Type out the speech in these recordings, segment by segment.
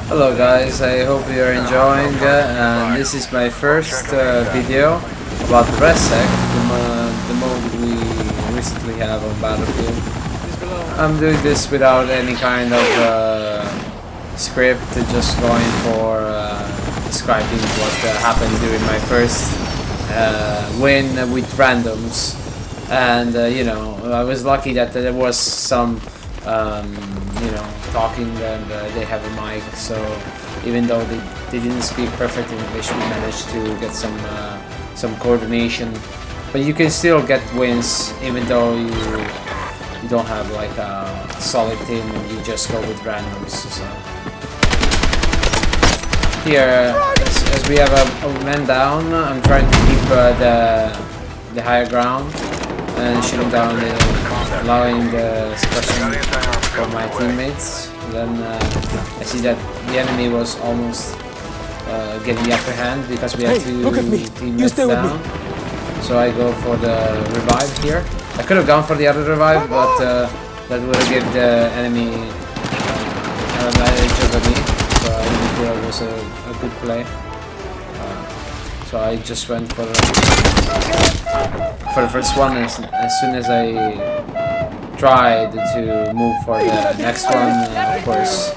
Hello guys, I hope you are enjoying and this is my first video about Redsec, the mode we recently have on Battlefield. I'm doing this without any kind of script, just going for describing what happened during my first win with randoms. And you know, I was lucky that there was some you know, talking, and they have a mic, so even though they didn't speak perfect English, we managed to get some coordination. But you can still get wins even though you don't have like a solid team and you just go with randoms. So here, as we have a man down, I'm trying to keep the higher ground and shooting down, allowing the suppression for my teammates. Then I see that the enemy was almost getting the upper hand because we had two teammates down. So I go for the revive here. I could have gone for the other revive, but that would have given the enemy an advantage over me. So I didn't feel it was a good play. So I just went for the first one. As soon as I tried to move for the next one, of course,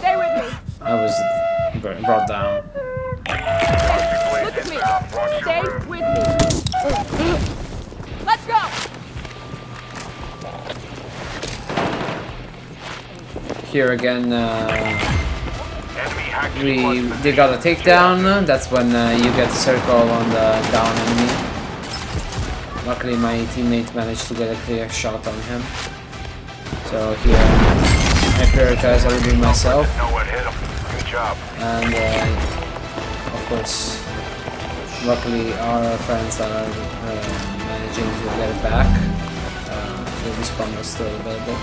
I was brought down. Look at me. Stay with me. Let's go. Here again, they got a takedown. That's when you get a circle on the down enemy. Luckily, my teammate managed to get a clear shot on him. So here, I prioritize everything myself. And of course, luckily our friends are managing to get it back. The respawn was still available.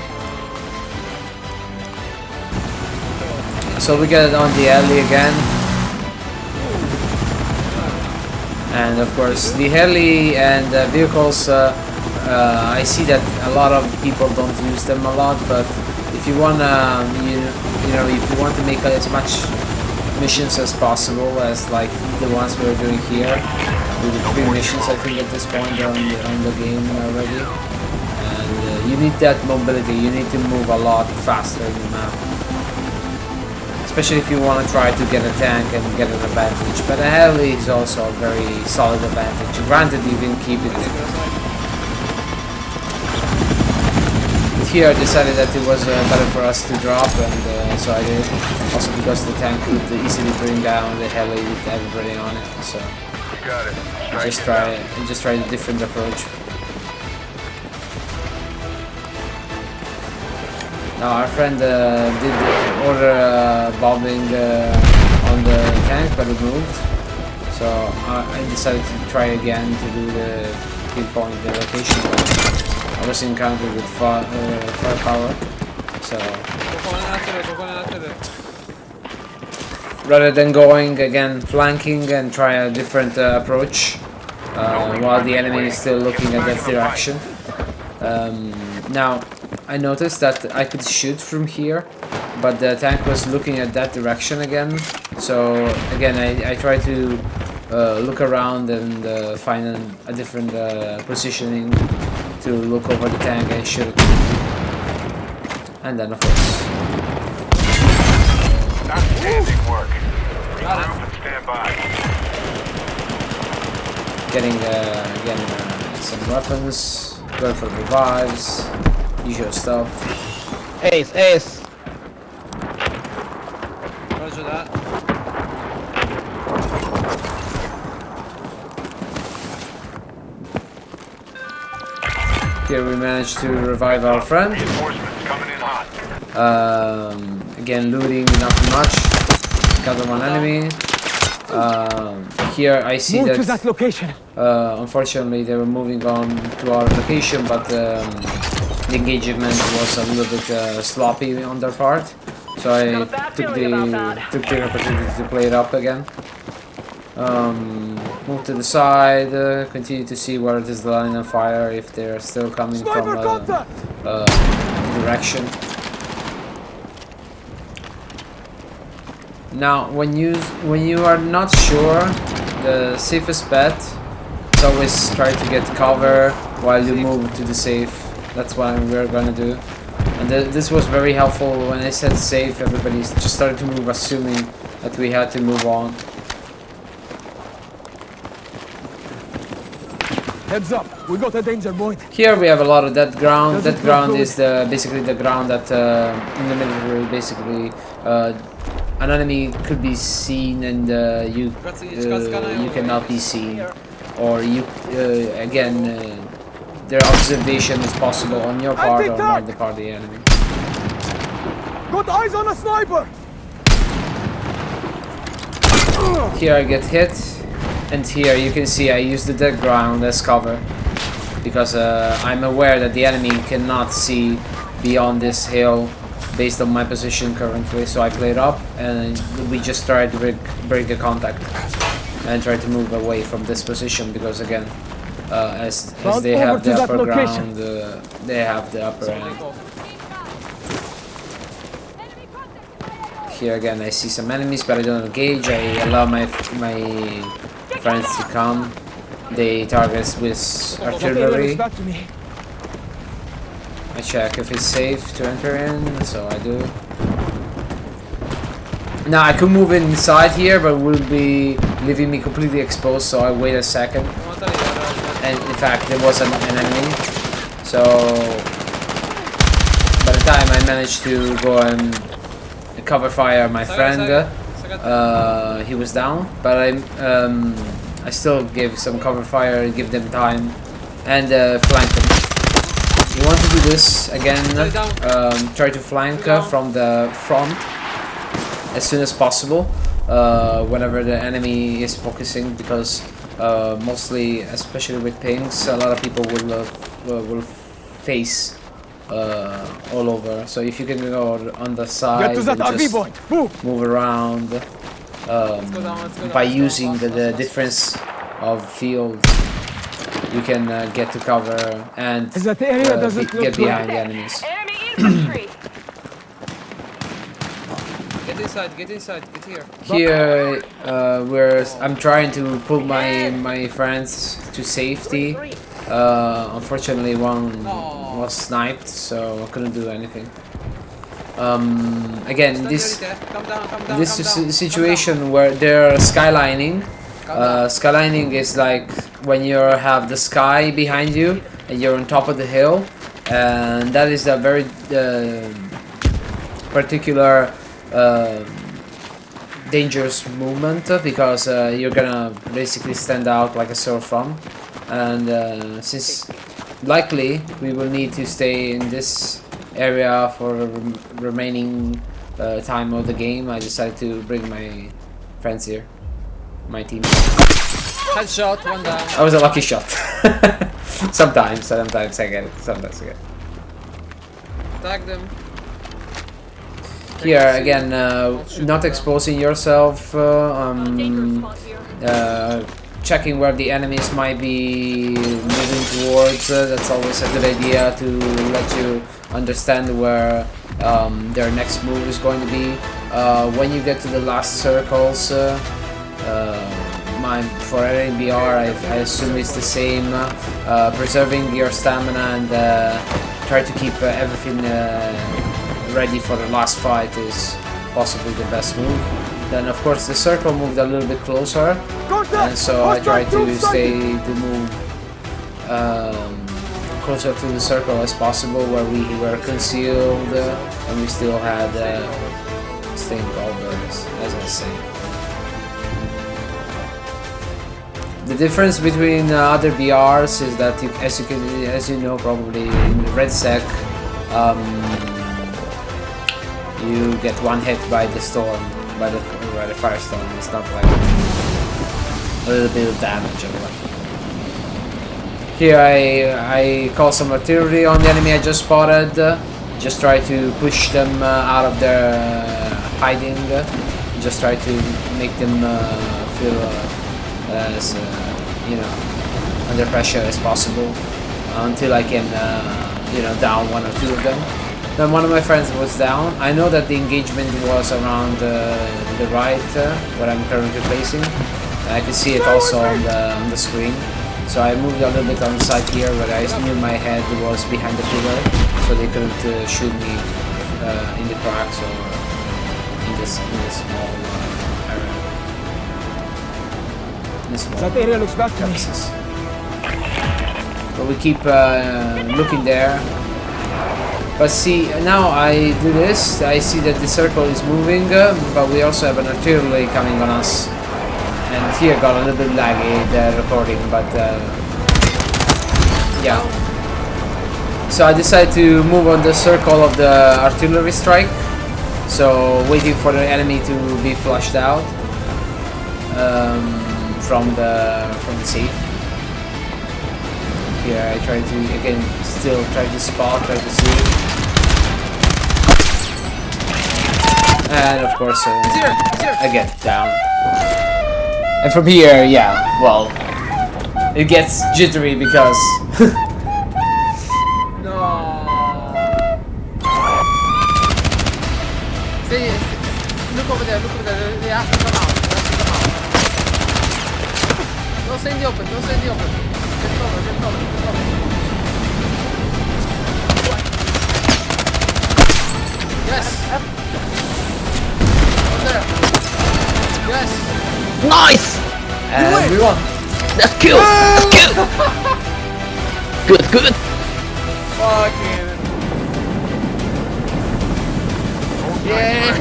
So we get it on the alley again. And of course, the heli and vehicles, I see that a lot of people don't use them a lot, but if you wanna, you know, if you want to make as much missions as possible as like the ones we're doing here, with the 3 missions I think at this point on the game already, and you need that mobility. You need to move a lot faster in the map. Especially if you want to try to get a tank and get an advantage. But a heli is also a very solid advantage. Granted, you can keep it. But here I decided that it was better for us to drop, and so I did. Also because the tank could easily bring down the heli with everybody on it. So I just tried a different approach. Now our friend did order bombing on the tank, but it moved. So I decided to try again to do the pinpoint the location. I was encountered with firepower, so rather than going again flanking and try a different approach while the enemy is still looking at that direction. Now I noticed that I could shoot from here, but the tank was looking at that direction again. So again, I tried to look around and find a different positioning to look over the tank and shoot. And then of course, outstanding work. Stand by. Getting again some weapons, going for revives. Usual stuff. Ace, ace. Roger that. Here we managed to revive our friend. Reinforcements coming in hot. Again, looting nothing much. Got one enemy. Here I see Move to that location. Unfortunately they were moving on to our location, but the engagement was a little bit sloppy on their part, so I took the opportunity to play it up again. Move to the side, continue to see where it is the line of fire, if they're still coming from direction. Now, when you are not sure, the safest bet is always try to get cover while you move to the safe. That's what we're gonna do. And this was very helpful. When I said safe, everybody just started to move, assuming that we had to move on. Heads up, we got a danger point. Here we have a lot of dead ground. Dead ground is basically the ground that in the military basically an enemy could be seen and you cannot be seen, or you again their observation is possible on your part or not the part of the enemy. Got eyes on a sniper. Here I get hit, and here you can see I use the dead ground as cover because I'm aware that the enemy cannot see beyond this hill based on my position currently, so I played up and we just try to break the contact and try to move away from this position because again as they have the upper ground, they have the upper end. Here again I see some enemies, but I don't engage. I allow my friends to come. They target with artillery. I check if it's safe to enter in, so I do. Now I could move inside here, but it would be leaving me completely exposed, so I wait a second. And in fact, there was an enemy. So by the time I managed to go and cover fire my friend, he was down, but I still gave some cover fire, give them time, and flank them. You want to do this again, try to flank from the front as soon as possible whenever the enemy is focusing, because mostly, especially with pings, a lot of people will face all over. So if you can go on the side and just move around by using the difference of field, you can get to cover and get behind the enemies. Enemy infantry. Get inside, get here. Here, I'm trying to pull my friends to safety. Unfortunately, one was sniped, so I couldn't do anything. Again, this situation where they're skylining. Skylining is like when you have the sky behind you and you're on top of the hill, and that is a very particular dangerous movement because you're gonna basically stand out like a sore thumb, and since likely we will need to stay in this area for the remaining time of the game, I decided to bring my friends here, my team. Headshot, one down. That was a lucky shot. sometimes I get it, sometimes I get it. Tag them. Here again, not exposing yourself, checking where the enemies might be moving towards. That's always a good idea to let you understand where their next move is going to be. When you get to the last circles, for any BR, I assume it's the same. Preserving your stamina and try to keep everything ready for the last fight is possibly the best move. Then of course the circle moved a little bit closer, and so I tried to move closer to the circle as possible, where we were concealed and we still had staying covered, as I say. The difference between other BRs is that as you know probably in Redsec, you get one hit by the storm, by the firestorm. It's not like a little bit of damage or what. Here I call some artillery on the enemy I just spotted. Just try to push them out of their hiding. Just try to make them feel as under pressure as possible until I can down one or two of them. Then one of my friends was down. I know that the engagement was around the right, where I'm currently facing. I could see it also on the screen. So I moved a little bit on the side here, where I knew my head was behind the pillar, so they couldn't shoot me in the cracks or in this small area. In this small That area looks bad to me. crevices. But we keep looking there. But see, now I do this, I see that the circle is moving, but we also have an artillery coming on us. And here got a little bit laggy, the recording, but yeah. So I decided to move on the circle of the artillery strike. So waiting for the enemy to be flushed out from the safe. Here I try to again still try to spot, try to see. And of course I get down. And from here, yeah, well, it gets jittery because No. See, look over there, look over there. They have to come out. They have to come out. Don't stay in the open, don't stay in the open. Get cover, get cover, get cover. Yes. Over there. Yes. Nice! and we won. That's kill! That's kill! Good, good! Fucking. Yeah.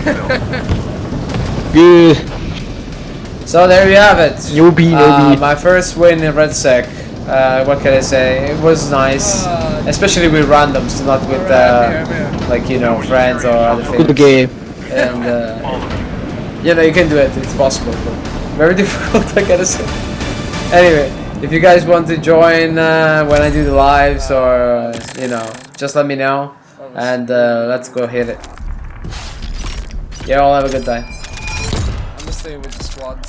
Good! So there you have it. Newbie, newbie. My first win in Redsec. What can I say? It was nice, especially with randoms, not with like you know friends or other things. Good game. And you know you can do it. It's possible, but very difficult. I gotta say. Anyway, if you guys want to join when I do the lives, or you know, just let me know, and let's go hit it. Yeah, all have a good time. I'm gonna stay with the squad.